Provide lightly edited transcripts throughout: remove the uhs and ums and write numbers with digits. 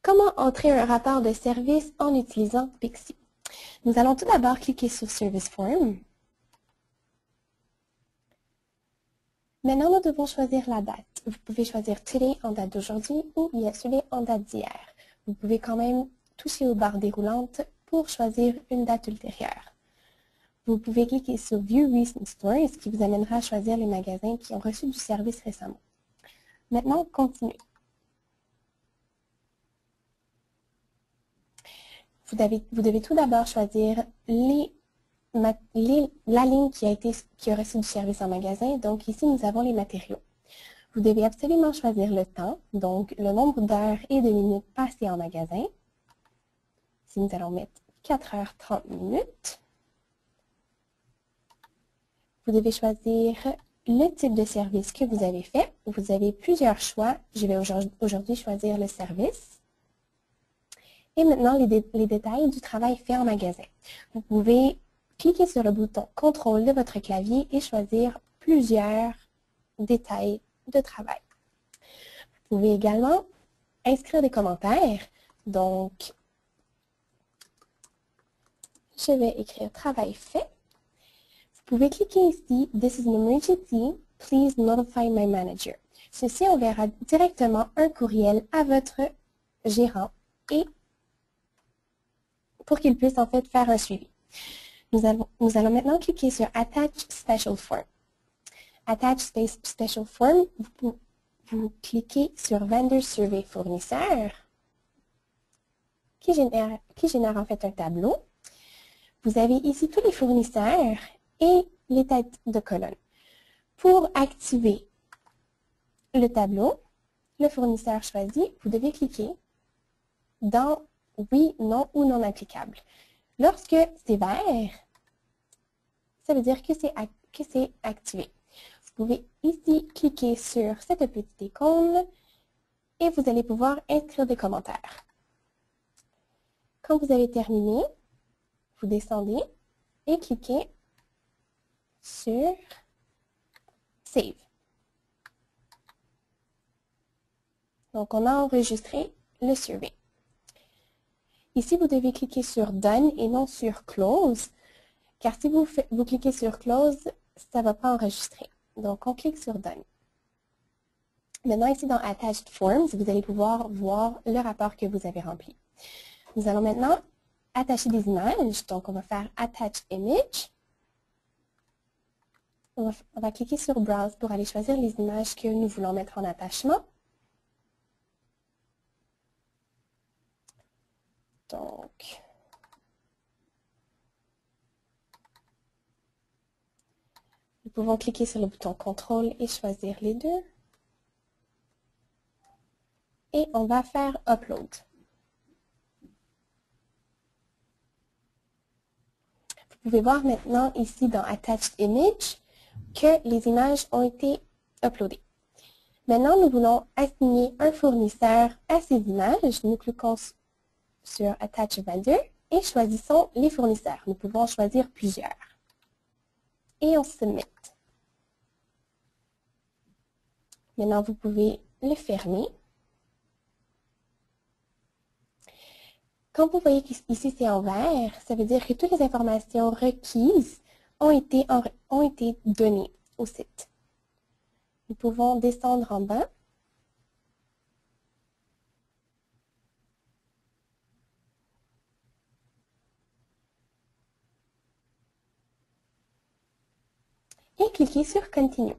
Comment entrer un rapport de service en utilisant Pixie? Nous allons tout d'abord cliquer sur Service Form. Maintenant, nous devons choisir la date. Vous pouvez choisir Today en date d'aujourd'hui ou Yesterday en date d'hier. Vous pouvez quand même toucher aux barres déroulantes pour choisir une date ultérieure. Vous pouvez cliquer sur View Recent Stores qui vous amènera à choisir les magasins qui ont reçu du service récemment. Maintenant, continuez. Vous devez tout d'abord choisir la ligne qui a reçu du service en magasin. Donc ici, nous avons les matériaux. Vous devez absolument choisir le temps, donc le nombre d'heures et de minutes passées en magasin. Ici, nous allons mettre 4h30. Vous devez choisir le type de service que vous avez fait. Vous avez plusieurs choix. Je vais aujourd'hui choisir le service. Et maintenant, les détails du travail fait en magasin. Vous pouvez cliquer sur le bouton « Contrôle » de votre clavier et choisir plusieurs détails de travail. Vous pouvez également inscrire des commentaires. Donc, je vais écrire « Travail fait ». Vous pouvez cliquer ici « This is an emergency. Please notify my manager ». Ceci enverra directement un courriel à votre gérant et pour qu'il puisse en fait faire un suivi. Nous allons maintenant cliquer sur Attach Special Form. Attach Special Form, vous cliquez sur Vendor Survey Fournisseur qui génère en fait un tableau. Vous avez ici tous les fournisseurs et les têtes de colonne. Pour activer le tableau, le fournisseur choisi, vous devez cliquer dans oui, non ou non applicable. Lorsque c'est vert, ça veut dire que c'est activé. Vous pouvez ici cliquer sur cette petite icône et vous allez pouvoir inscrire des commentaires. Quand vous avez terminé, vous descendez et cliquez sur Save. Donc, on a enregistré le survey. Ici, vous devez cliquer sur Done et non sur Close, car si vous cliquez sur Close, ça ne va pas enregistrer. Donc, on clique sur Done. Maintenant, ici dans Attached Forms, vous allez pouvoir voir le rapport que vous avez rempli. Nous allons maintenant attacher des images. Donc, on va faire Attach Image. On va cliquer sur Browse pour aller choisir les images que nous voulons mettre en attachement. Donc, nous pouvons cliquer sur le bouton Contrôle et choisir les deux. Et on va faire Upload. Vous pouvez voir maintenant ici dans Attached Image que les images ont été uploadées. Maintenant, nous voulons assigner un fournisseur à ces images. Nous cliquons sur Attach Vendor et choisissons les fournisseurs. Nous pouvons choisir plusieurs. Et on Submit. Maintenant, vous pouvez le fermer. Quand vous voyez qu'ici c'est en vert, ça veut dire que toutes les informations requises ont été données au site. Nous pouvons descendre en bas. Et cliquer sur Continue,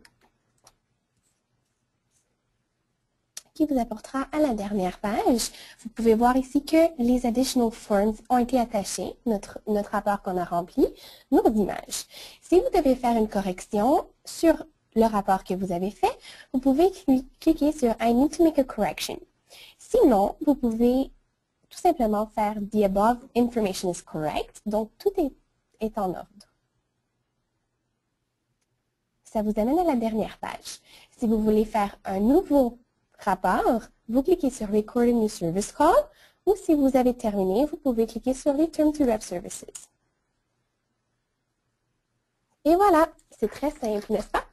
qui vous apportera à la dernière page. Vous pouvez voir ici que les Additional Forms ont été attachés, notre rapport qu'on a rempli, nos images. Si vous devez faire une correction sur le rapport que vous avez fait, vous pouvez cliquer sur I need to make a correction. Sinon, vous pouvez tout simplement faire The above information is correct, donc tout est en ordre. Ça vous amène à la dernière page. Si vous voulez faire un nouveau rapport, vous cliquez sur Record a new service call ou si vous avez terminé, vous pouvez cliquer sur Return to Web Services. Et voilà, c'est très simple, n'est-ce pas?